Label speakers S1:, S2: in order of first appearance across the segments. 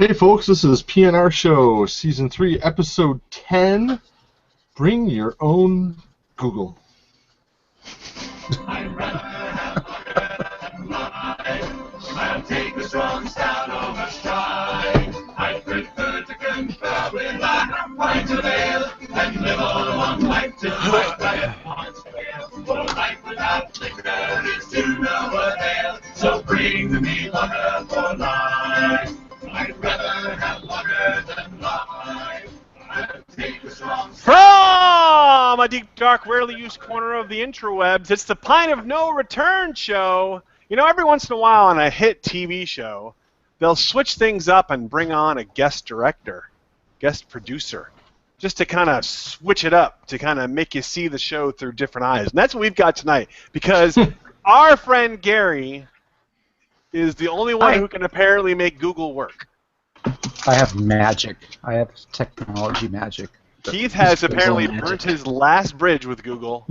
S1: Hey folks, this is PNR Show, Season 3, Episode 10. Bring your own Google.
S2: I'd rather have water than life. I'll take a strong stout over stride. I prefer to confer with a pint of ale and live all a long life till my diet wants fail. For life without liquor is to no avail. So bring me water for life. I'd rather have water than life. I'll take a strong
S3: From a deep, dark, rarely used corner of the interwebs, it's the Pint of No Return show. You know, every once in a while on a hit TV show, they'll switch things up and bring on a guest director, guest producer, just to kind of switch it up, to kind of make you see the show through different eyes. And that's what we've got tonight, because our friend Gary is the only one who can apparently make Google work.
S4: I have magic. I have technology magic.
S3: Keith has apparently burnt his last bridge with Google.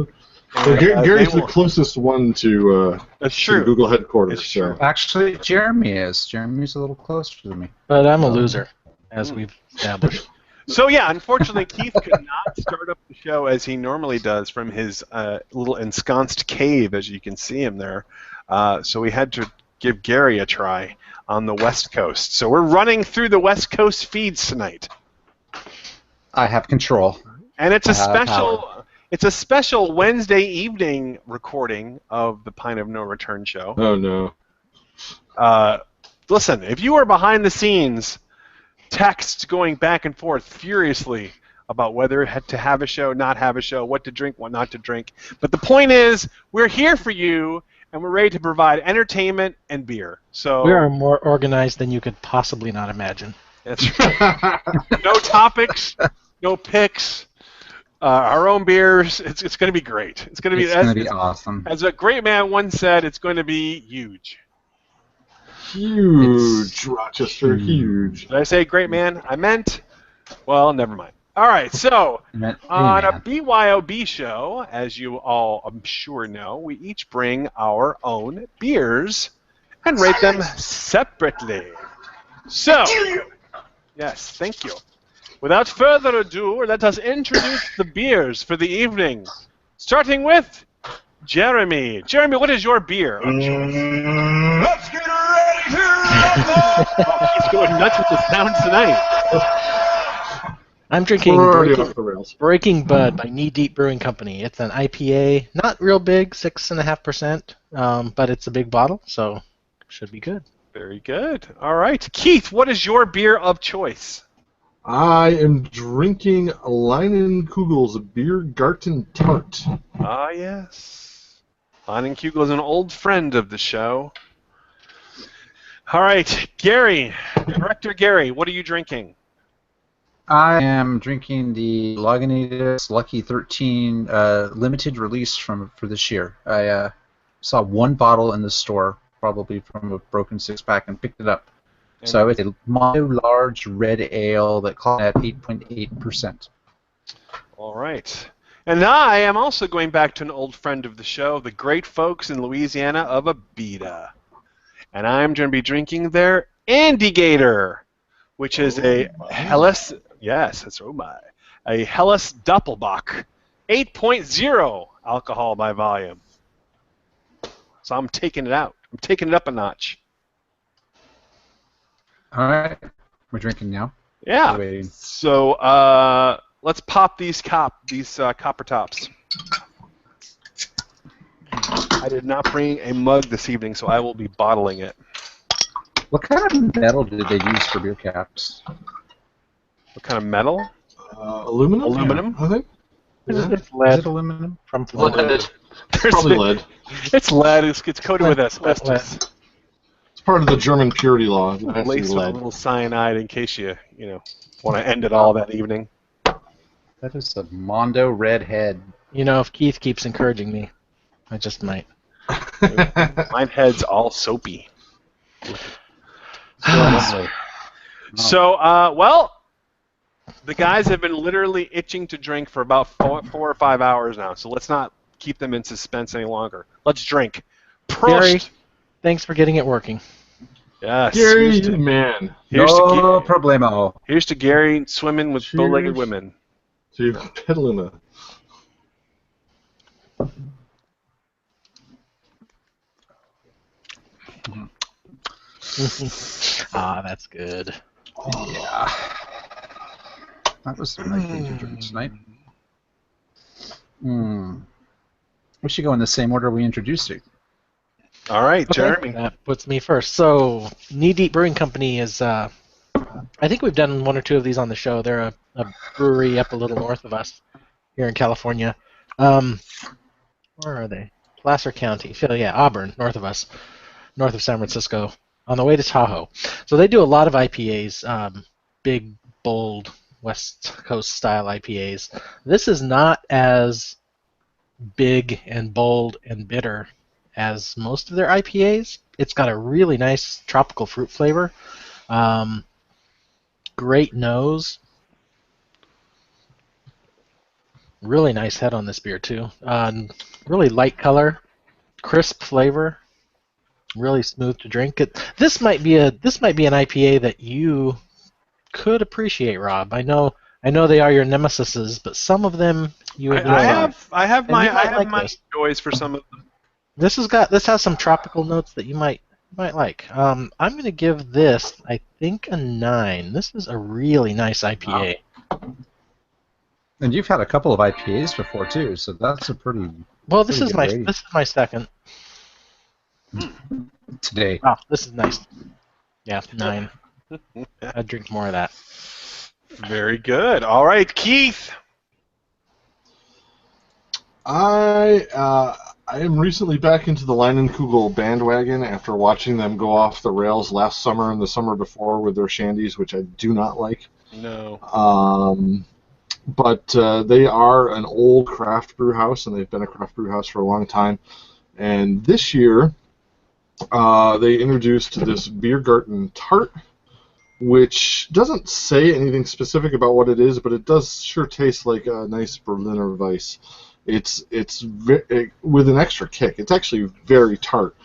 S1: So Gary's the closest one to Google headquarters.
S3: True.
S4: Actually, Jeremy is. Jeremy's a little closer to me.
S5: But I'm a loser, as we've established.
S3: So yeah, unfortunately, Keith could not start up the show as he normally does from his little ensconced cave, as you can see him there. So we had to give Gary a try on the West Coast. So we're running through the West Coast feeds tonight.
S4: I have control.
S3: And it's a special Wednesday evening recording of the Pint of No Return show.
S1: Oh no.
S3: Listen, if you are behind the scenes, texts going back and forth furiously about whether to have a show, not have a show, what to drink, what not to drink. But the point is, we're here for you, and we're ready to provide entertainment and beer. So
S5: we are more organized than you could possibly not imagine.
S3: That's right. No topics, no picks, our own beers. It's going to be great. It's going to be
S4: awesome.
S3: As a great man once said, it's going to be huge.
S1: Huge, Rochester, huge.
S3: Did I say great man? I meant, well, never mind. All right, so on a BYOB show, as you all I'm sure know, we each bring our own beers and rate them separately. So, yes, thank you. Without further ado, let us introduce the beers for the evening, starting with Jeremy. Jeremy, what is your beer of choice?
S2: Let's get ready to rumble!
S3: He's going nuts with the sound tonight.
S5: I'm drinking
S1: We're already off the rails.
S5: Breaking Bud by Knee Deep Brewing Company. It's an IPA, not real big, 6.5%, but it's a big bottle, so should be good.
S3: Very good. All right. Keith, what is your beer of choice?
S1: I am drinking Leinenkugel's Biergarten Tart.
S3: Ah, yes. Leinenkugel is an old friend of the show. All right. Gary, Director Gary, what are you drinking?
S4: I am drinking the Lagunitas Lucky 13 limited release for this year. I saw one bottle in the store, probably from a broken six-pack, and picked it up. So it's a Mono Large Red Ale that clocked at 8.8%.
S3: All right. And I am also going back to an old friend of the show, the great folks in Louisiana of Abita. And I'm going to be drinking their Andigator, which is a Helles... Yes, that's a Helles Doppelbock, 8.0 alcohol by volume. So I'm taking it out. I'm taking it up a notch.
S4: All right. We're drinking now.
S3: Yeah. So let's pop these copper tops. I did not bring a mug this evening, so I will be bottling it.
S4: What kind of metal did they use for beer caps?
S3: What kind of metal?
S1: Aluminum?
S3: Aluminum?
S1: Yeah, I think.
S5: It's lead.
S4: Is it aluminum?
S5: From
S1: Lead. Probably lead.
S3: It's lead. It's coated with asbestos.
S1: It's part of the German purity law. It has to be
S3: Laced with a
S1: lead.
S3: little cyanide in case you want to end it all that evening.
S4: That is a Mondo Red Head.
S5: You know, if Keith keeps encouraging me, I just might.
S3: My head's all soapy.
S4: Lovely.
S3: So, well, the guys have been literally itching to drink for about 4 or 5 hours now, so let's not keep them in suspense any longer. Let's drink. Prost!
S5: Gary, thanks for getting it working.
S3: Yes.
S1: Gary, you man.
S3: Here's
S4: No
S3: to
S4: problemo.
S3: Here's to Gary swimming with bow-legged
S1: Cheers.
S3: women.
S1: So you're peddling a.
S5: Ah, that's good.
S4: Yeah. That was a nice thing to drink tonight. We should go in the same order we introduced it.
S3: All right,
S5: Okay,
S3: Jeremy.
S5: that puts me first. So, Knee Deep Brewing Company is, I think we've done one or two of these on the show. They're a brewery up a little north of us here in California. Where are they? Placer County. So, yeah, Auburn, north of us, north of San Francisco, on the way to Tahoe. So they do a lot of IPAs, big, bold, West Coast style IPAs. This is not as big and bold and bitter as most of their IPAs. It's got a really nice tropical fruit flavor. Great nose. Really nice head on this beer too. Really light color, crisp flavor. Really smooth to drink. This might be an IPA that you could appreciate, Rob. I know they are your nemesises, but some of them you would
S3: I
S5: really like.
S3: have
S5: And you might
S3: my
S5: like this.
S3: joys for some of them.
S5: This has some tropical notes that you might like. I'm gonna give this, I think, a 9. This is a really nice IPA.
S4: Wow. And you've had a couple of IPAs before too, so that's a pretty.
S5: Well, this
S4: pretty
S5: is
S4: good rating.
S5: this is my second.
S4: Today.
S5: Oh, this is nice. Yeah, 9. I'd drink more of that.
S3: Very good. All right, Keith.
S1: I am recently back into the Leinenkugel bandwagon after watching them go off the rails last summer and the summer before with their shandies, which I do not like.
S3: No.
S1: But they are an old craft brew house, and they've been a craft brew house for a long time. And this year, they introduced this Biergarten Tart, which doesn't say anything specific about what it is, but it does sure taste like a nice Berliner Weiss. It's with an extra kick. It's actually very tart.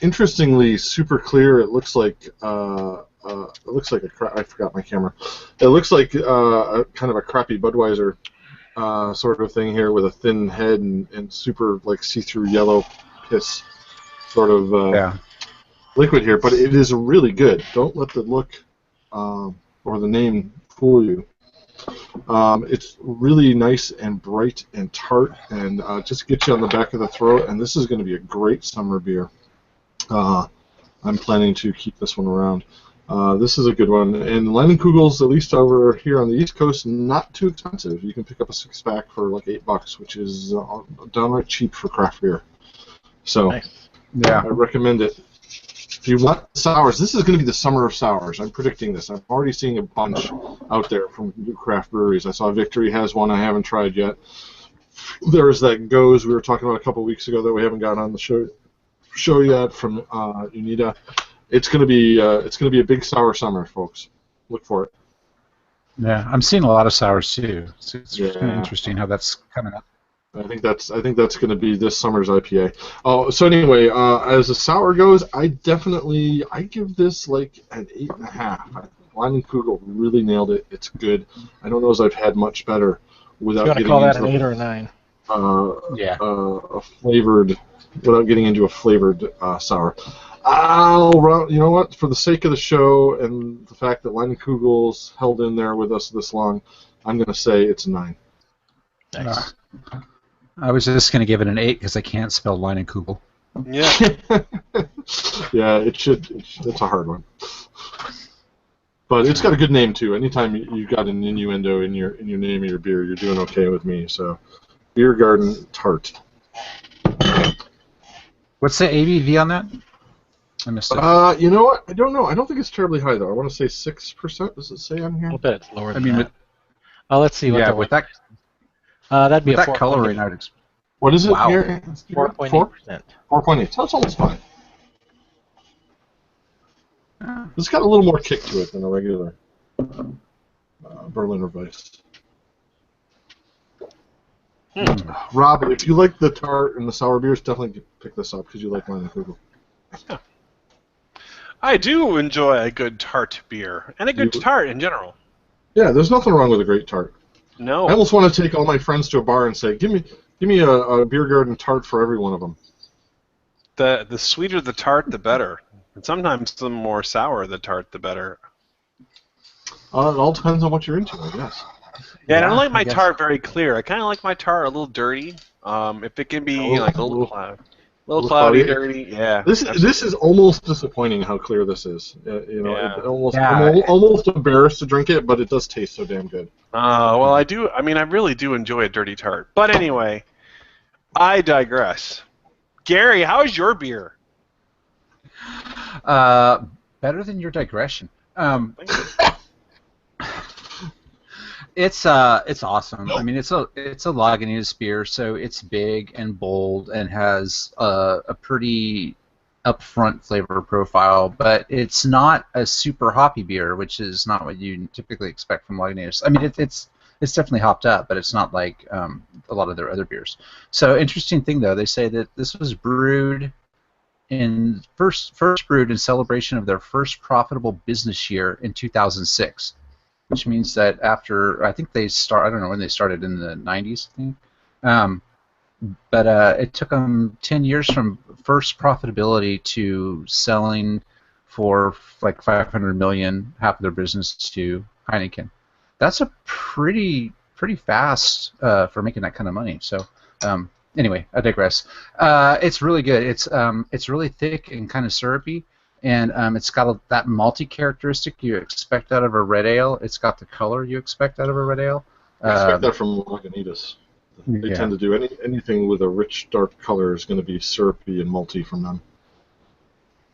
S1: Interestingly, super clear. It looks like I forgot my camera. It looks like a kind of a crappy Budweiser sort of thing here with a thin head and super like see-through yellow piss sort of liquid here. But it is really good. Don't let the look or the name fool you. It's really nice and bright and tart and just get you on the back of the throat. And this is going to be a great summer beer. I'm planning to keep this one around. This is a good one. And Leinenkugel's, at least over here on the East Coast, not too expensive. You can pick up a 6-pack for like $8, which is downright cheap for craft beer. So,
S5: Nice.
S1: Yeah, I recommend it. If you want sours, this is going to be the summer of sours. I'm predicting this. I'm already seeing a bunch out there from new craft breweries. I saw Victory has one I haven't tried yet. There's that Goes we were talking about a couple weeks ago that we haven't got on the show yet from Unida. It's going to be a big sour summer, folks. Look for it.
S4: Yeah, I'm seeing a lot of sours too. So it's kind of interesting how that's coming up.
S1: I think that's going to be this summer's IPA. Oh, so anyway, as a sour goes, I give this like an 8.5. Leinenkugel really nailed it. It's good. I don't know as I've had much better without
S5: You want to
S1: getting
S5: call that
S1: into
S5: an 8 or a 9?
S1: a flavored, without getting into a flavored sour. You know what? For the sake of the show and the fact that Leinenkugel's held in there with us this long, I'm going to say it's a 9.
S5: Nice.
S4: I was just going to give it an 8 because I can't spell Leinenkugel.
S3: Yeah.
S1: Yeah, it's a hard one. But it's got a good name too. Anytime you got an innuendo in your name of your beer, you're doing okay with me. So, Biergarten Tart.
S4: What's the ABV on that? I missed it.
S1: You know what? I don't know. I don't think it's terribly high though. I want to say 6%. Does it say on here?
S5: I'll bet it's lower than
S4: I mean,
S5: that. Let's see what
S4: yeah,
S5: the
S4: with that
S5: that'd be
S4: with
S5: a
S4: that coloring, I'd expect.
S1: What is it
S4: Wow.
S1: here?
S5: 4.8%.
S1: 4.8. That's almost fine. It's got a little more kick to it than a regular Berliner Weiss. Rob, if you like the tart and the sour beers, definitely pick this up because you like Leinenkugel.
S3: I do enjoy a good tart beer, and a good tart in general.
S1: Yeah, there's nothing wrong with a great tart.
S3: No.
S1: I almost want to take all my friends to a bar and say, give me a beer garden tart for every one of them.
S3: The sweeter the tart, the better. And sometimes the more sour the tart, the better.
S1: It all depends on what you're into, I guess.
S3: Yeah, and I don't like my tart very clear. I kind of like my tart a little dirty. If it can be like a little cloudy, dirty. Yeah.
S1: This is almost disappointing how clear this is.
S3: Yeah.
S1: Almost embarrassed to drink it, but it does taste so damn good.
S3: Well, I do. I mean, I really do enjoy a dirty tart. But anyway, I digress. Gary, how's your beer?
S4: Better than your digression. It's awesome. I mean, it's a Lagunitas beer, so it's big and bold and has a pretty upfront flavor profile, but it's not a super hoppy beer, which is not what you typically expect from Lagunitas. I mean, it's definitely hopped up, but it's not like a lot of their other beers. So interesting thing though, they say that this was brewed first brewed in celebration of their first profitable business year in 2006. Which means that after, I think I don't know when they started, in the 90s, I think. But it took them 10 years from first profitability to selling for like $500 million, half of their business, to Heineken. That's a pretty fast for making that kind of money. So anyway, I digress. It's really good. It's really thick and kind of syrupy. And it's got that malty characteristic you expect out of a red ale. It's got the color you expect out of a red ale.
S1: I expect that from Lagunitas. They tend to do anything with a rich, dark color is going to be syrupy and malty from them.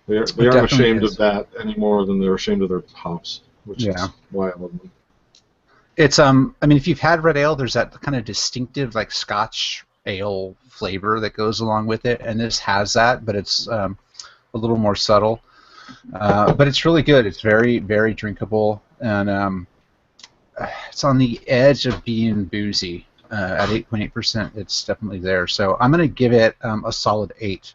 S1: They aren't ashamed of that any more than they're ashamed of their hops, which is why I love them.
S4: It's I mean, if you've had red ale, there's that kind of distinctive like Scotch ale flavor that goes along with it, and this has that, but it's a little more subtle. But it's really good. It's very, very drinkable, and it's on the edge of being boozy. At 8.8%, it's definitely there. So I'm going to give it a solid 8.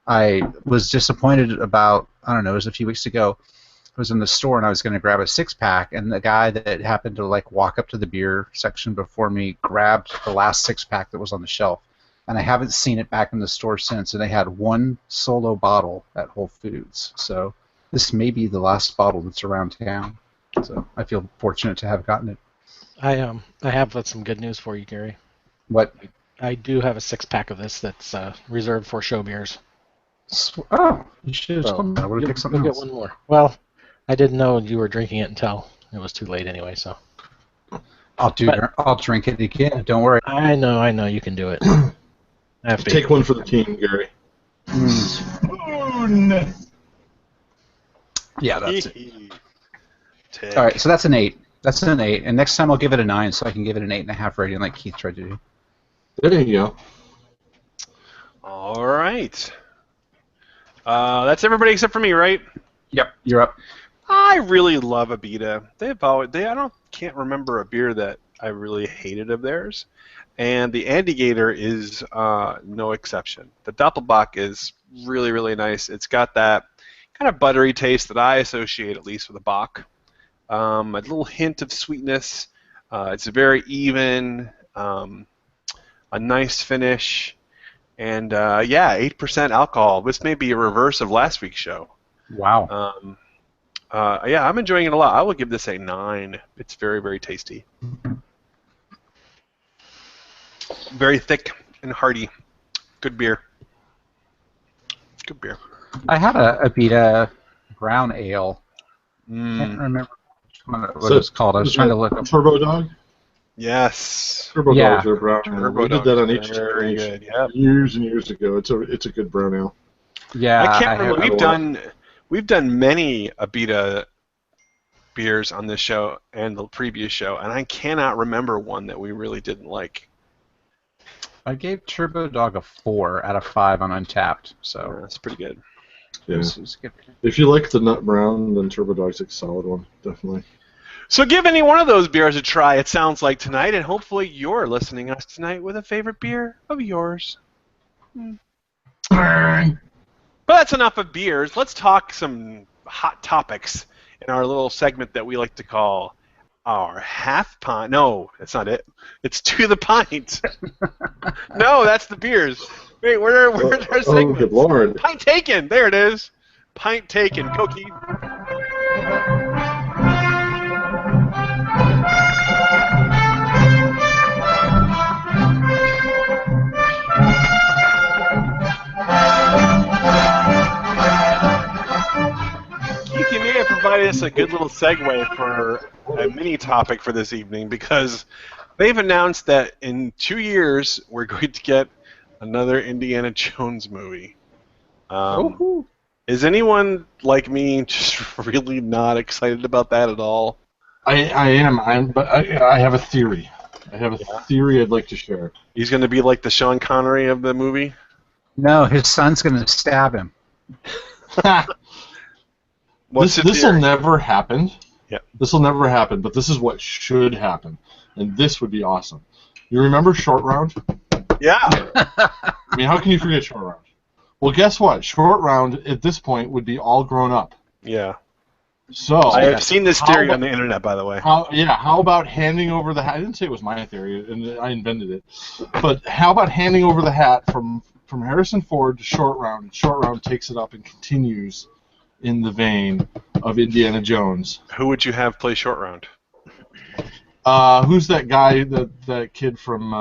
S4: I was disappointed about, I don't know, it was a few weeks ago. I was in the store and I was going to grab a 6-pack, and the guy that happened to like walk up to the beer section before me grabbed the last 6-pack that was on the shelf. And I haven't seen it back in the store since, and they had one solo bottle at Whole Foods. So this may be the last bottle that's around town. So I feel fortunate to have gotten it.
S5: I have some good news for you, Gary.
S4: What?
S5: I do have a 6-pack of this that's reserved for show beers.
S4: Oh, you should have told me. I would have picked something else.
S5: Get one more. Well, I didn't know you were drinking it until it was too late anyway. So
S4: I'll drink it again. Don't worry.
S5: I know you can do it.
S1: Take one for the team, Gary.
S2: Spoon.
S4: Yeah, that's it. All right, so that's an 8. That's an 8, and next time I'll give it a 9, so I can give it an 8.5 rating, like Keith tried to do.
S1: There you go.
S3: All right. That's everybody except for me, right?
S4: Yep, you're up.
S3: I really love Abita. Can't remember a beer that I really hated of theirs, and the Andigator is no exception. The Doppelbock is really, really nice. It's got that kind of buttery taste that I associate, at least, with a Bock. A little hint of sweetness. It's very even, a nice finish, and 8% alcohol. This may be a reverse of last week's show.
S4: Wow.
S3: I'm enjoying it a lot. I will give this a 9. It's very, very tasty. Very thick and hearty. Good beer. Good beer.
S4: I had a Abita brown ale. Can't remember what it's called. I was trying to look up.
S1: Turbo Dog?
S3: Yes.
S1: Turbo Dogs are brown ale. We did that on
S3: Very good. Yep.
S1: years and years ago. It's a good brown ale.
S4: Yeah,
S3: I can't remember. We've done many Abita beers on this show and the previous show, and I cannot remember one that we really didn't like.
S4: I gave Turbo Dog a 4 out of 5 on Untapped, so
S3: that's pretty good.
S1: Yeah.
S4: It's good.
S1: If you like the nut brown, then Turbo Dog's a solid one, definitely.
S3: So give any one of those beers a try, it sounds like, tonight, and hopefully you're listening to us tonight with a favorite beer of yours. But that's enough of beers. Let's talk some hot topics in our little segment that we like to call our half pint. No, that's not it. It's to the pint. No, that's the beers. Wait, where's our
S1: Oh,
S3: segment?
S1: good lord.
S3: Pint taken. There it is. Pint taken. Go, Keith. Keith, you may have provided us a good little segue for a mini topic for this evening because they've announced that in 2 years we're going to get another Indiana Jones movie. Is anyone like me just really not excited about that at all?
S1: I am, but I have a theory. I have a theory I'd like to share.
S3: He's going to be like the Sean Connery of the movie?
S4: No, his son's going to stab him.
S1: This will never happen.
S3: Yeah.
S1: This will never happen, but this is what should happen. And this would be awesome. You remember Short Round?
S3: Yeah.
S1: I mean, how can you forget Short Round? Well, guess what? Short Round, at this point, would be all grown up.
S3: Yeah.
S1: So
S3: I have seen this theory on the internet, by the way.
S1: How about handing over the hat? I didn't say it was my theory, and I invented it. But how about handing over the hat from Harrison Ford to Short Round, and Short Round takes it up and continues in the vein of Indiana Jones.
S3: Who would you have play Short Round?
S1: Who's that guy? That kid from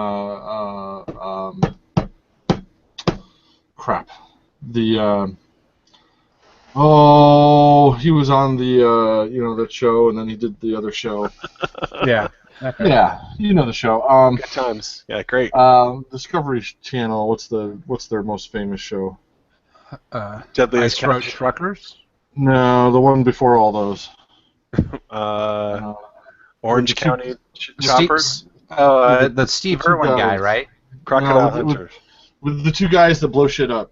S1: crap. He was on the that show, and then he did the other show.
S4: Yeah.
S1: Yeah, you know the show.
S3: Good times. Yeah, great.
S1: Discovery Channel. What's their most famous show?
S3: Deadliest
S4: Ice Road
S3: Catch.
S4: Truckers?
S1: No, the one before all those.
S3: Orange County Choppers.
S4: The Steve Irwin guy, right?
S3: Crocodile
S1: No,
S3: Hunters.
S1: With the two guys that blow shit up.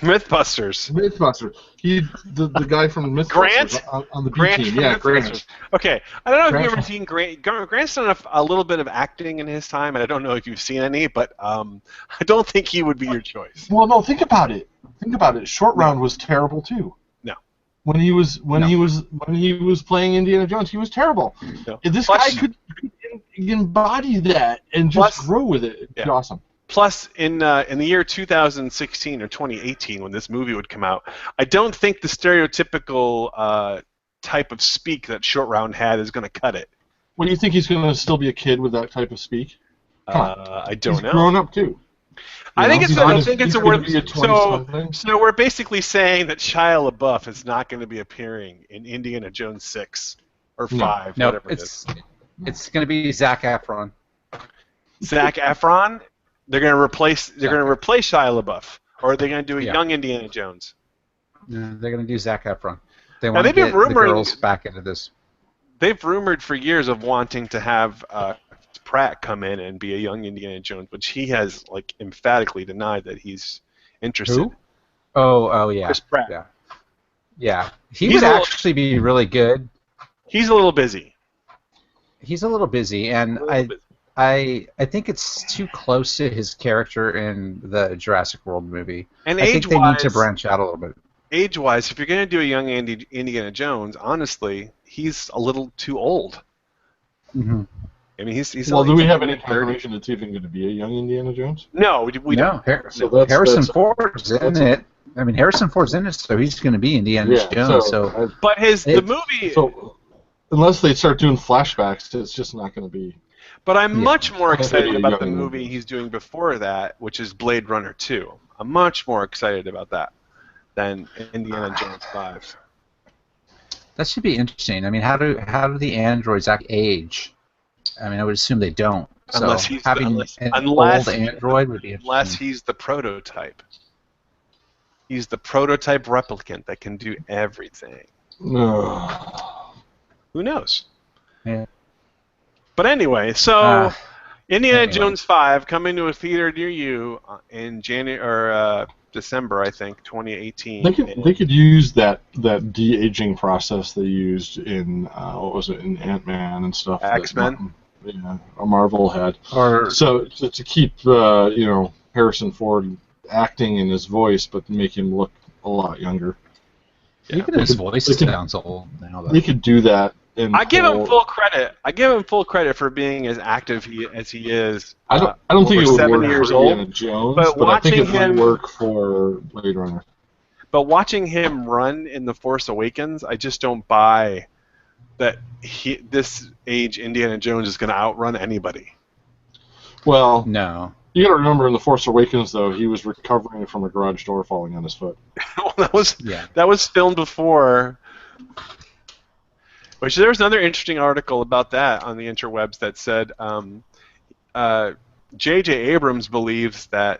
S3: Mythbusters.
S1: Mythbusters. The guy from Mythbusters
S3: Grant?
S1: on the B
S3: Grant
S1: team.
S3: from
S1: Yeah,
S3: Mythbusters.
S1: Grant.
S3: Okay, I don't know if
S1: Grant
S3: you've ever
S1: from-
S3: seen Grant. Grant's done a little bit of acting in his time, and I don't know if you've seen any, but I don't think he would be your choice.
S1: Well, no, think about it. Short Round was terrible too.
S3: No.
S1: When he was playing Indiana Jones, he was terrible.
S3: No.
S1: If this
S3: Plus-
S1: guy could embody that and just
S3: Plus-
S1: grow with it, it'd be
S3: Yeah.
S1: awesome.
S3: Plus, in the year 2016 or 2018, when this movie would come out, I don't think the stereotypical type of speak that Short Round had is going to cut it.
S1: What do you think he's going to still be a kid with that type of speak?
S3: I don't
S1: He's
S3: know.
S1: grown up too.
S3: I think it's
S1: He's
S3: a
S1: gonna
S3: word.
S1: be a 20-something.
S3: So we're basically saying that Shia LaBeouf is not going to be appearing in Indiana Jones 6 or 5,
S4: No,
S3: whatever it is.
S4: it's going to be Zac Efron.
S3: Zac Efron. They're going to replace Shia LaBeouf, or are they going to do a young Indiana Jones?
S4: No, they're going to do Zac Efron. They
S3: Now,
S4: want to
S3: they've been
S4: get the
S3: rumoring-
S4: girls back into this.
S3: They've rumored for years of wanting to have Pratt come in and be a young Indiana Jones, which he has emphatically denied that he's interested.
S4: Who? Oh yeah.
S3: Chris Pratt.
S4: Yeah. He
S3: He's
S4: would
S3: a little-
S4: actually be really good.
S3: He's a little busy.
S4: He's a little busy, and
S3: A little busy.
S4: I think it's too close to his character in the Jurassic World movie.
S3: And
S4: I think they need to
S3: age-wise-
S4: branch out a little bit.
S3: Age-wise, if you're going to do a young Indiana Jones, honestly, he's a little too old.
S4: Mm-hmm.
S3: I mean, he's.
S1: Well, do we have any
S3: mid-30s.
S1: confirmation it's even going to be a young Indiana Jones?
S3: No, we don't.
S1: So that's-
S4: Harrison
S1: that's-
S4: Ford's in it. I mean, Harrison Ford's in it, so he's going to be Indiana Jones. So
S3: But the
S4: It's-
S3: movie.
S1: So unless they start doing flashbacks, it's just not going to be.
S3: But I'm
S4: Yeah.
S3: much more excited
S1: Maybe
S3: about the
S1: young
S3: movie
S1: movies.
S3: he's doing before that, which is Blade Runner 2. I'm much more excited about that than Indiana Jones 5.
S4: that should be interesting. I mean, how do the androids act age? I mean, I would assume they don't. So
S3: Unless he's the-
S4: having
S3: unless-
S4: an
S3: unless-
S4: old android would be
S3: Unless
S4: interesting.
S3: he's the prototype. He's the prototype replicant that can do everything.
S1: Ugh.
S3: Who knows?
S4: Yeah.
S3: But anyway, so
S4: Uh,
S3: Indiana
S4: anyway.
S3: Jones 5 coming to a theater near you in January or December, I think, 2018.
S1: They could use that de-aging process they used in what was it in Ant-Man and stuff. that
S3: X-Men?
S1: Marvel had.
S4: Or
S1: So to keep Harrison Ford acting in his voice, but make him look a lot younger.
S4: Even his voice sounds old now.
S1: We could do that.
S3: I give him full credit. I give him full credit for being as active as he is.
S1: I don't think it would
S3: 7
S1: work
S3: years
S1: for
S3: old.
S1: Indiana Jones,
S3: but
S1: I think
S3: watching
S1: it might
S3: him
S1: work for Blade Runner.
S3: But watching him run in The Force Awakens, I just don't buy that this age Indiana Jones is going to outrun anybody.
S1: Well,
S4: no.
S1: You got to remember in The Force Awakens, though, he was recovering from a garage door falling on his foot.
S3: Well, that was filmed before. Which there was another interesting article about that on the interwebs that said J.J. Abrams believes that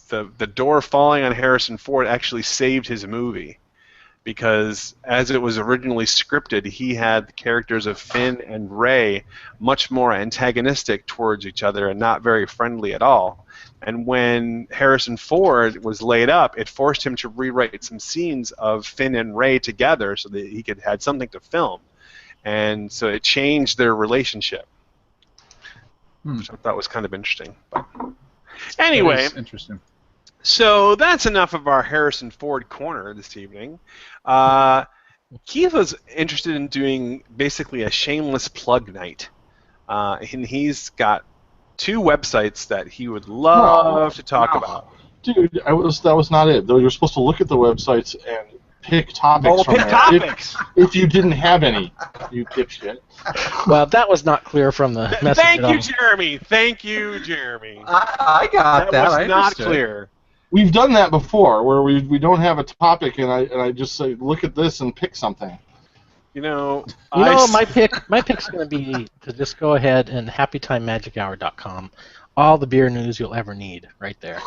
S3: the door falling on Harrison Ford actually saved his movie, because as it was originally scripted, he had the characters of Finn and Rey much more antagonistic towards each other and not very friendly at all. And when Harrison Ford was laid up, it forced him to rewrite some scenes of Finn and Rey together so that he could had something to film. And so it changed their relationship, which I thought was kind of interesting. But anyway,
S4: interesting.
S3: So that's enough of our Harrison Ford corner this evening. Keith was interested in doing basically a shameless plug night, and he's got 2 websites that he would love to talk about.
S1: Dude, that was not it. Though you're supposed to look at the websites and pick topics from
S3: pick
S1: there.
S3: topics.
S1: If you didn't have any, you dipshit.
S5: Well, that was not clear from the message.
S3: Thank you, Jeremy. Thank you, Jeremy.
S4: I got that.
S3: That was
S4: I
S3: not
S4: understood.
S3: clear.
S1: We've done that before, where we don't have a topic, and I just say, look at this and pick something.
S5: My pick's going to be to just go ahead and happytimemagichour.com. All the beer news you'll ever need, right there.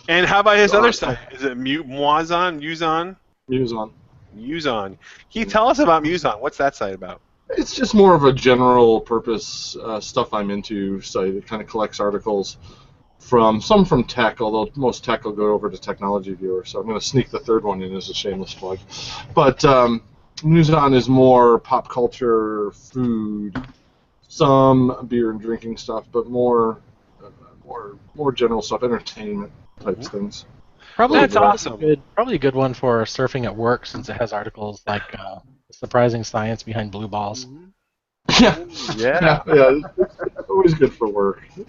S3: And how about his other site? Is it Muson? Muson. Can you tell us about Muson? What's that site about?
S1: It's just more of a general purpose stuff I'm into site. It kind of collects articles from tech, although most tech will go over to Technology Viewer, so I'm going to sneak the third one in as a shameless plug. But Muson is more pop culture, food, some beer and drinking stuff, but more general stuff, entertainment types things.
S3: That's awesome.
S5: Probably a good one for surfing at work, since it has articles like surprising science behind blue balls.
S1: Yeah. It's always good for work. Yeah,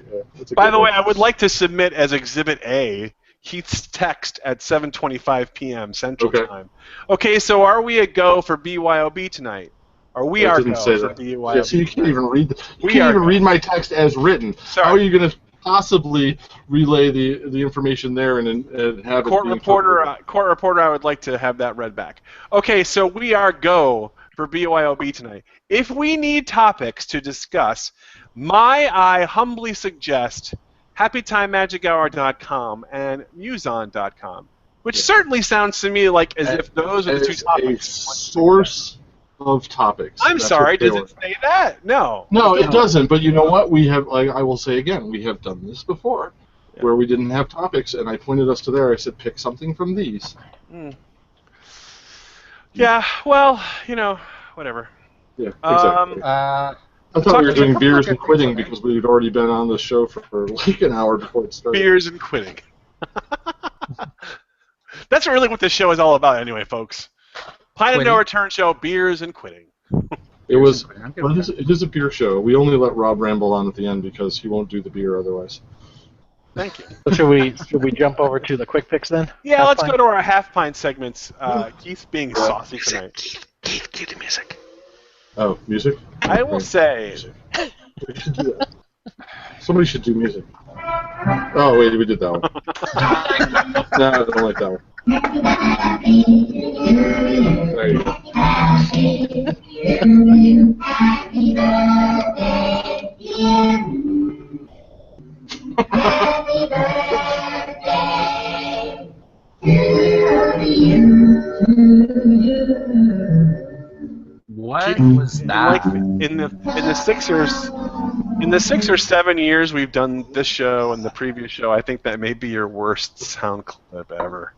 S3: By the way, I would like to submit as Exhibit A Keith's text at 7:25 p.m. Central Time. Okay, so are we a go for BYOB tonight? Or we are go for BYOB?
S1: Yeah, so you can't even read. Read my text as written.
S3: Sorry.
S1: How are you going to possibly relay the information there and have
S3: court reporter? Court reporter, I would like to have that read back. Okay, so we are go for BYOB tonight. If we need topics to discuss, I humbly suggest HappyTimeMagicHour.com and Muson.com, which certainly sounds to me like as if those are the 2 topics.
S1: A source of topics.
S3: I'm sorry, does it say that? No.
S1: No, it doesn't. But you know what? We have, I will say again, we have done this before, where we didn't have topics, and I pointed us to there. I said, pick something from these.
S3: Yeah. Well, whatever.
S1: Yeah, exactly. I thought we were doing beers and quitting because we'd already been on the show for like an hour before it started.
S3: Beers and quitting. That's really what this show is all about anyway, folks. Pine and No Return show, beers and quitting.
S1: It is a beer show. We only let Rob ramble on at the end because he won't do the beer otherwise.
S3: Thank you.
S5: So should we jump over to the quick picks then?
S3: Yeah, let's go to our half pint segments. Keith's being saucy tonight.
S5: Keith, cue the music.
S1: Oh, music?
S3: I will say.
S1: We should do that. Somebody should do music. Oh, wait, we did that one. No, I don't like that one. There you
S4: What was that?
S3: Like in the 6 or 7 years we've done this show and the previous show, I think that may be your worst sound clip ever.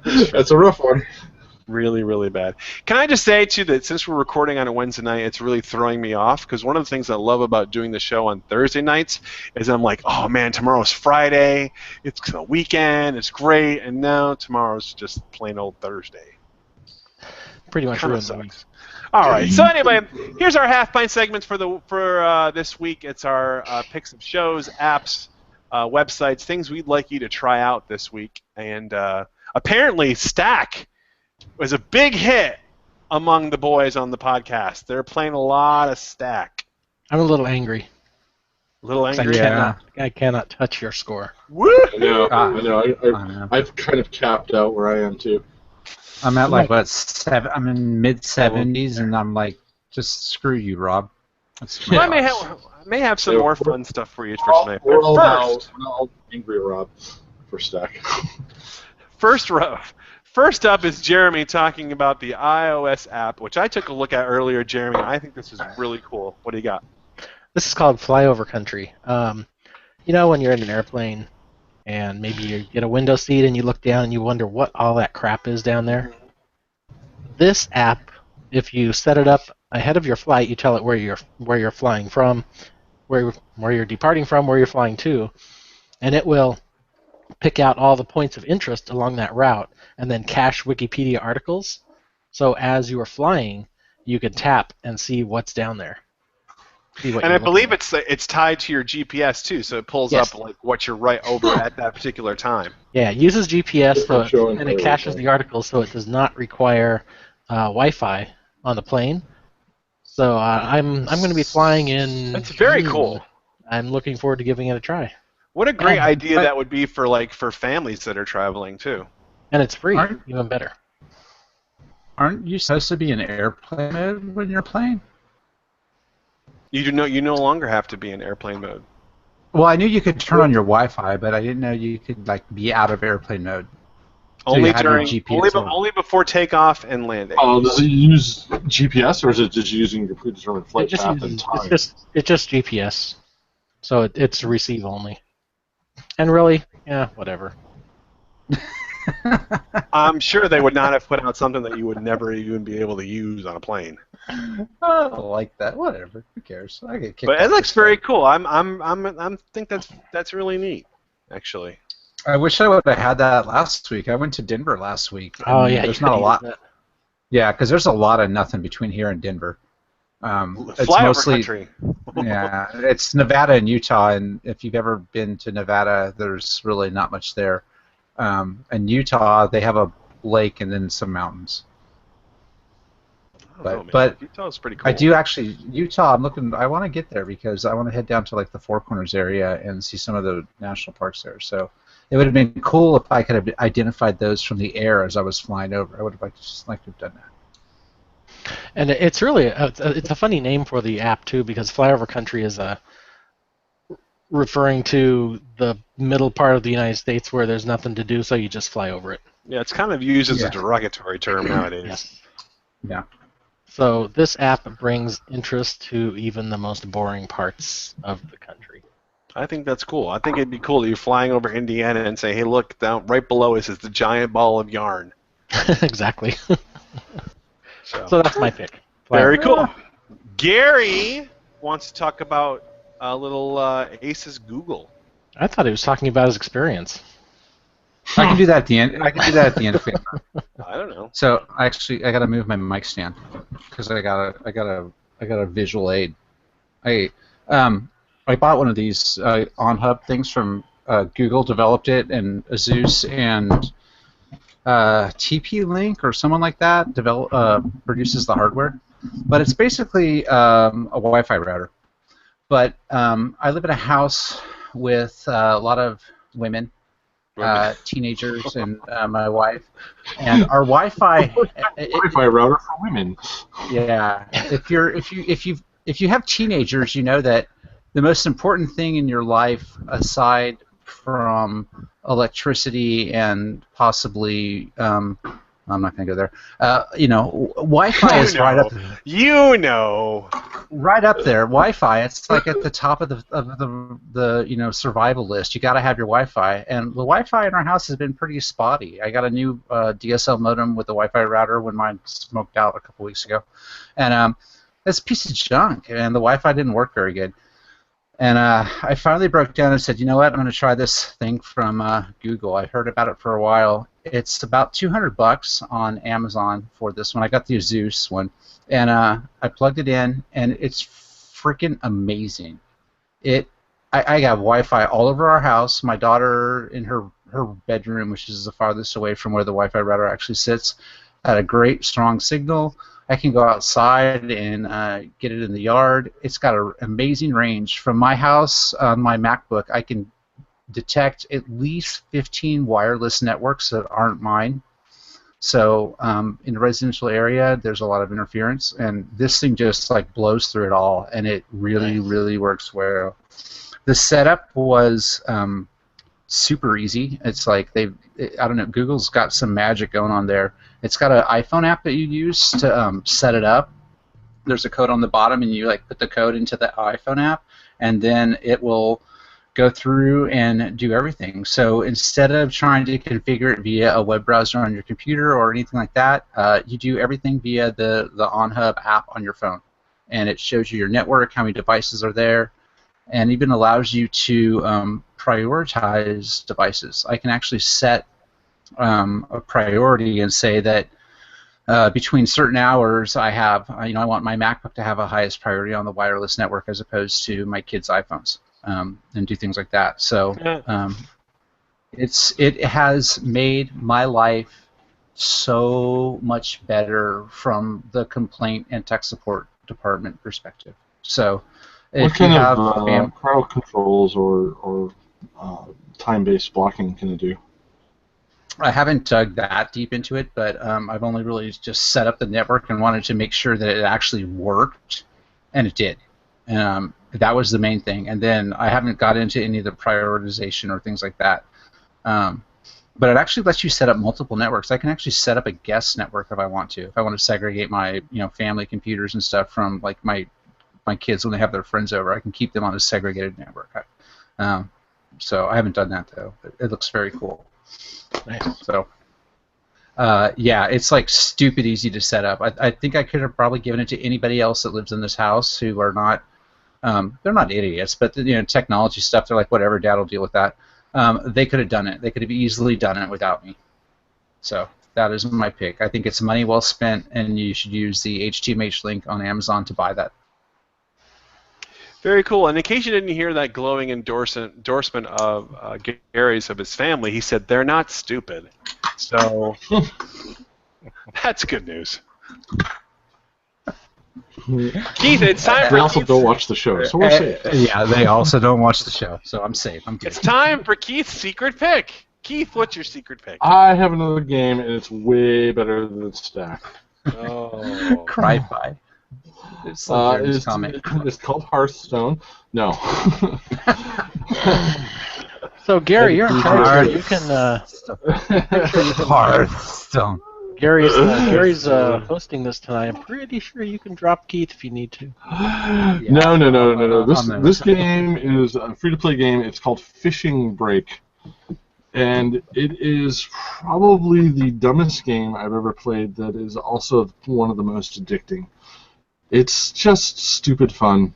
S1: That's a rough one.
S3: Really, really bad. Can I just say, too, that since we're recording on a Wednesday night, it's really throwing me off, because one of the things I love about doing the show on Thursday nights is I'm like, oh, man, tomorrow's Friday, it's the weekend, it's great, and now tomorrow's just plain old Thursday.
S5: Pretty much
S3: Kinda
S5: ruined the week.
S3: sucks. All right, so anyway, here's our half pint segments for this week. It's our picks of shows, apps, websites, things we'd like you to try out this week. And apparently Stack was a big hit among the boys on the podcast. They're playing a lot of Stack.
S5: I'm a little angry.
S3: A little angry?
S4: Yeah.
S5: I cannot touch your score.
S3: Woo!
S1: I know. I've kind of capped out where I am too.
S4: I'm at like what I'm in mid-70s, and I'm like, just screw you, Rob.
S3: Well, I may have some more fun stuff for you for tonight.
S1: We're all
S3: First,
S1: angry, Rob, for Stack.
S3: First up is Jeremy talking about the iOS app, which I took a look at earlier, Jeremy. I think this is really cool. What do you got?
S5: This is called Flyover Country. You know when you're in an airplane and maybe you get a window seat and you look down and you wonder what all that crap is down there? This app, if you set it up ahead of your flight, you tell it where you're flying from, where you're departing from, where you're flying to, and it will pick out all the points of interest along that route and then cache Wikipedia articles. So as you are flying, you can tap and see what's down there.
S3: And I believe it's tied to your GPS too, so it pulls up like what you're right over at that particular time.
S5: Yeah, it uses GPS and it caches the articles, so it does not require Wi-Fi on the plane. So I'm going to be flying in.
S3: That's very cool.
S5: I'm looking forward to giving it a try.
S3: What a great idea that would be for families that are traveling too.
S5: And it's free, even better.
S4: Aren't you supposed to be in airplane mode when you're playing?
S3: You no longer have to be in airplane mode.
S4: Well, I knew you could turn on your Wi-Fi, but I didn't know you could be out of airplane mode.
S3: Only before takeoff and landing.
S1: Oh, does it use GPS or is it just using your predetermined flight path and time?
S5: It's just GPS, so it's receive only. And really, yeah, whatever.
S3: I'm sure they would not have put out something that you would never even be able to use on a plane.
S4: I don't like that. Whatever. Who cares? I get kicked.
S3: But it looks very cool. I think that's really neat, actually.
S4: I wish I would have had that last week. I went to Denver last week.
S5: Oh yeah,
S4: there's not a lot. Yeah, because there's a lot of nothing between here and Denver. It's mostly
S3: country.
S4: Yeah, it's Nevada and Utah, and if you've ever been to Nevada, there's really not much there. And Utah, they have a lake and then some mountains. But
S3: Utah's pretty cool.
S4: I do actually Utah. I want to get there because I want to head down to the Four Corners area and see some of the national parks there. So it would have been cool if I could have identified those from the air as I was flying over. I would have liked to have done that.
S5: And it's really it's a funny name for the app too, because Flyover Country is referring to the middle part of the United States where there's nothing to do, so you just fly over it.
S3: Yeah, it's kind of used as a derogatory term nowadays.
S5: Yes.
S4: Yeah.
S5: So this app brings interest to even the most boring parts of the country.
S3: I think that's cool. I think it'd be cool that you're flying over Indiana and say, hey, look, down right below us is the giant ball of yarn.
S5: Exactly. So that's my pick.
S3: Very cool. Gary wants to talk about a little Aces Google.
S5: I thought he was talking about his experience.
S4: I can do that at the end. If
S3: I don't know.
S4: So I got to move my mic stand because I got a visual aid. I bought one of these on-hub things from Google. Developed it, and Asus and TP-Link or someone like that produces the hardware. But it's basically a Wi-Fi router. But I live in a house with a lot of women. Teenagers and my wife, and our Wi-Fi
S1: Wi-Fi router for women.
S4: Yeah, if you have teenagers, you know that the most important thing in your life, aside from electricity and possibly, I'm not going to go there. Wi-Fi is right up. right up there. Wi-Fi. It's like at the top of the survival list. You got to have your Wi-Fi, and the Wi-Fi in our house has been pretty spotty. I got a new DSL modem with a Wi-Fi router when mine smoked out a couple weeks ago, and it's a piece of junk, and the Wi-Fi didn't work very good. And I finally broke down and said, you know what? I'm going to try this thing from Google. I heard about it for a while. It's about $200 on Amazon for this one. I got the Zeus one, and I plugged it in, and it's freaking amazing. I got Wi-Fi all over our house. My daughter in her bedroom, which is the farthest away from where the Wi-Fi router actually sits, had a great strong signal. I can go outside and get it in the yard. It's got an amazing range. From my house on my MacBook, I can detect at least 15 wireless networks that aren't mine. So in the residential area, there's a lot of interference, and this thing just like blows through it all, and it really, really works well. The setup was super easy. It's like I don't know, Google's got some magic going on there. It's got an iPhone app that you use to set it up. There's a code on the bottom, and you like put the code into the iPhone app, and then it will go through and do everything. So instead of trying to configure it via a web browser on your computer or anything like that, you do everything via the OnHub app on your phone, and it shows you your network, how many devices are there, and even allows you to prioritize devices. I can actually set a priority and say that between certain hours I want my MacBook to have a highest priority on the wireless network as opposed to my kids' iPhones, and do things like that. So it has made my life so much better from the complaint and tech support department perspective. So
S1: what kind of crowd controls or time-based blocking can it do?
S4: I haven't dug that deep into it, but I've only really just set up the network and wanted to make sure that it actually worked, and it did. That was the main thing. And then I haven't got into any of the prioritization or things like that. But it actually lets you set up multiple networks. I can actually set up a guest network if I want to. If I want to segregate my family computers and stuff from like my kids when they have their friends over, I can keep them on a segregated network. So I haven't done that though. It looks very cool.
S5: Nice.
S4: So, yeah, it's like stupid easy to set up. I think I could have probably given it to anybody else that lives in this house who are not, they're not idiots, but technology stuff. They're like, whatever, Dad will deal with that. They could have done it. They could have easily done it without me. So that is my pick. I think it's money well spent, and you should use the HTMH link on Amazon to buy that.
S3: Very cool. And in case you didn't hear that glowing endorsement of Gary's of his family, he said they're not stupid. So that's good news. Keith, it's time for
S1: They also don't watch the show, so we're safe.
S4: Yeah, they also don't watch the show, so I'm safe. I'm good.
S3: It's time for Keith's secret pick. Keith, what's your secret pick?
S1: I have another game, and it's way better than Stack.
S3: Oh.
S4: Cry-fi.
S1: It's called Hearthstone. No.
S5: So Gary, you're in charge. You can.
S4: Hearthstone.
S5: Gary's hosting this tonight. I'm pretty sure you can drop Keith if you need to.
S1: No. This game is a free-to-play game. It's called Fishing Break, and it is probably the dumbest game I've ever played. That is also one of the most addicting. It's just stupid fun,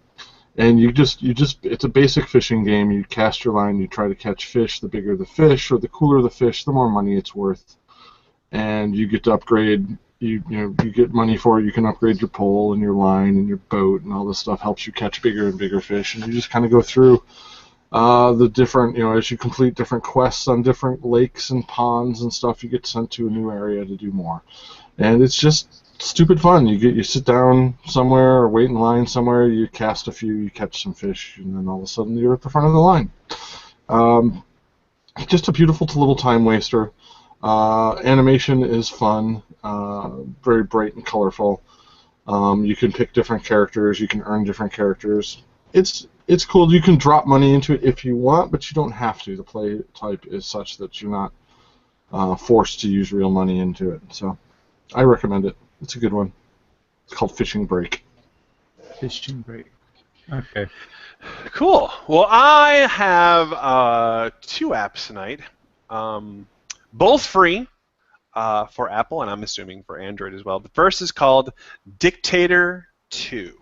S1: and it's a basic fishing game. You cast your line, you try to catch fish. The bigger the fish or the cooler the fish, the more money it's worth, and you get to upgrade. You get money for it. You can upgrade your pole and your line and your boat, and all this stuff helps you catch bigger and bigger fish. And you just kind of go through the different, as you complete different quests on different lakes and ponds and stuff, you get sent to a new area to do more, and it's just stupid fun. You sit down somewhere or wait in line somewhere, you cast a few, you catch some fish, and then all of a sudden you're at the front of the line. Just a beautiful little time waster. Animation is fun, very bright and colorful. You can pick different characters, you can earn different characters. It's cool. You can drop money into it if you want, but you don't have to. The play type is such that you're not forced to use real money into it. So I recommend it. It's a good one. It's called Fishing Break.
S4: Fishing break. Okay.
S3: Cool. Well, I have 2 apps tonight, both free for Apple, and I'm assuming for Android as well. The first is called Dictator 2.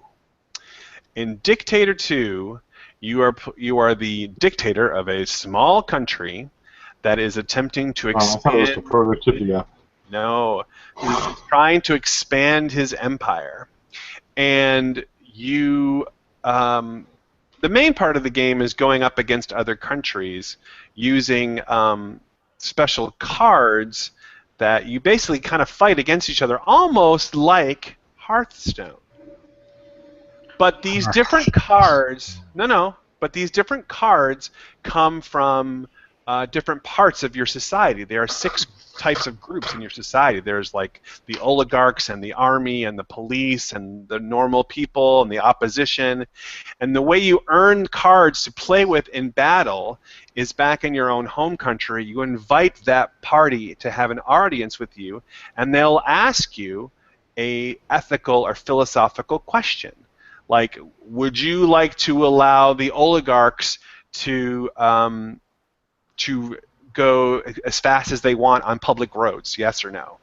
S3: In Dictator 2, you are the dictator of a small country that is attempting to
S1: I thought it was the
S3: expand.
S1: productivity app.
S3: No, he's trying to expand his empire, and you. The main part of the game is going up against other countries using special cards that you basically kind of fight against each other, almost like Hearthstone. But these different cards, but these different cards come from different parts of your society. There are 6 types of groups in your society. There's like the oligarchs and the army and the police and the normal people and the opposition. And the way you earn cards to play with in battle is back in your own home country. You invite that party to have an audience with you, and they'll ask you a ethical or philosophical question. Like, would you like to allow the oligarchs to go as fast as they want on public roads, yes or no?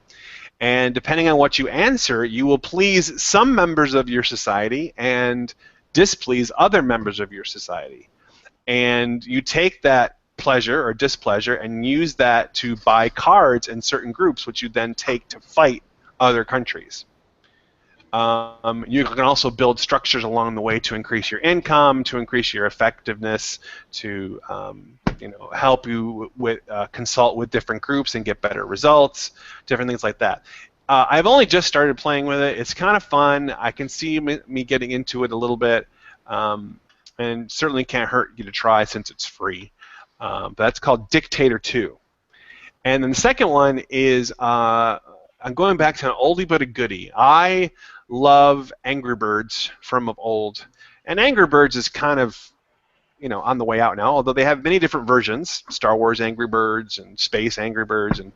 S3: And depending on what you answer, you will please some members of your society and displease other members of your society. And you take that pleasure or displeasure and use that to buy cards in certain groups, which you then take to fight other countries. You can also build structures along the way to increase your income, to increase your effectiveness, to help you with consult with different groups and get better results, different things like that. I've only just started playing with it. It's kind of fun. I can see me getting into it a little bit, and certainly can't hurt you to try since it's free. But that's called Dictator 2. And then the second one is I'm going back to an oldie but a goodie. I love Angry Birds from of old, and Angry Birds is kind of on the way out now, although they have many different versions, Star Wars Angry Birds and Space Angry Birds, and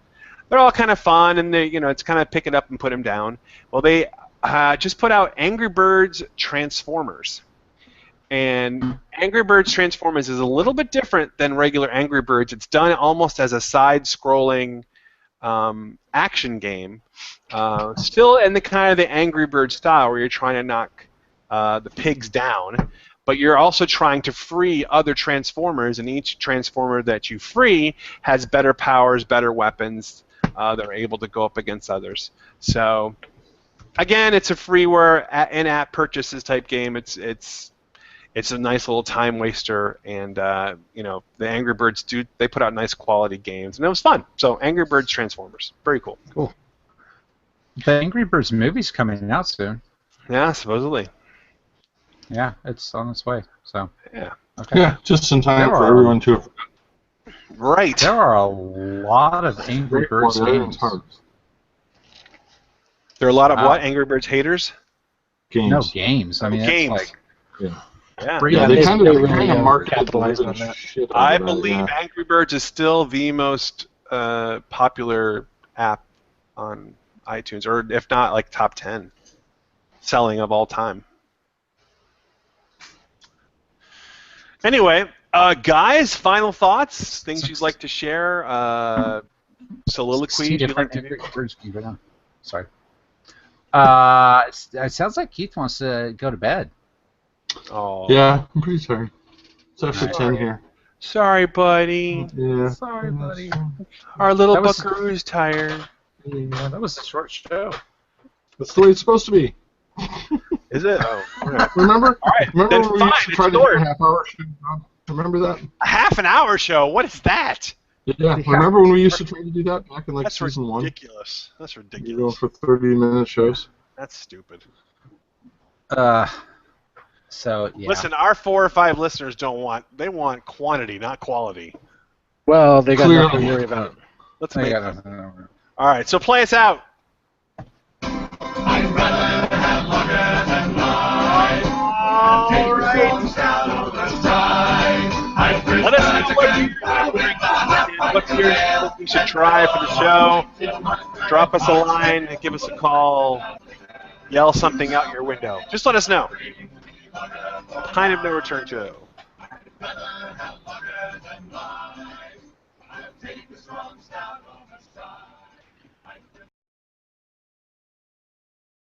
S3: they're all kind of fun, and they it's kind of pick it up and put them down. Well, they just put out Angry Birds Transformers. And Angry Birds Transformers is a little bit different than regular Angry Birds. It's done almost as a side-scrolling action game, still in the kind of the Angry Bird style where you're trying to knock the pigs down, but you're also trying to free other Transformers, and each Transformer that you free has better powers, better weapons that are able to go up against others. So, again, it's a freeware in-app purchases type game. It's a nice little time waster, and the Angry Birds they put out nice quality games, and it was fun. So Angry Birds Transformers, very cool.
S4: Cool. The Angry Birds movie's coming out soon.
S3: Yeah, supposedly.
S4: Yeah, it's on its way. So
S3: yeah,
S4: okay.
S1: Yeah, just in time for everyone to.
S3: Right.
S4: There are a lot of Angry Birds games.
S3: There are a lot of what? Angry Birds haters?
S1: Games.
S4: No, games. I mean,
S3: games.
S4: It's like.
S3: Yeah.
S1: They kind of
S5: market capitalized on that.
S3: I believe Angry Birds is still the most popular app on iTunes, or if not, like top 10 selling of all time. Anyway, guys, final thoughts, things you'd like to share, soliloquies you'd like to do?
S4: Sorry. It sounds like Keith wants to go to bed.
S3: Oh.
S1: Yeah, I'm pretty tired. It's after 10 here.
S3: Sorry, buddy.
S1: Yeah.
S4: Sorry, buddy.
S3: Our little buckaroo's tired.
S4: Yeah, that was a short show.
S1: That's the way it's supposed to be.
S3: Is it? Oh. Right.
S1: Remember?
S3: All right.
S1: Remember
S3: Then
S1: when we
S3: fine,
S1: used to try to do a half-hour show? Remember that?
S3: A half-an-hour show? What is that?
S1: Yeah. Remember when we used to try to do that back in like season 1?
S3: Ridiculous. That's ridiculous.
S1: You're going for 30-minute shows.
S3: That's stupid.
S4: So yeah.
S3: Listen, our 4 or 5 listeners they want quantity, not quality.
S5: Well, they got nothing to worry about.
S3: Let's make it. All right, so play us out.
S2: I'd rather have longer than life. Take the storms down over the tide.
S3: Let us know what beers you should try for the show. Drop us a line, give us a call. yell something out your window. Just let us know. Kind of no return to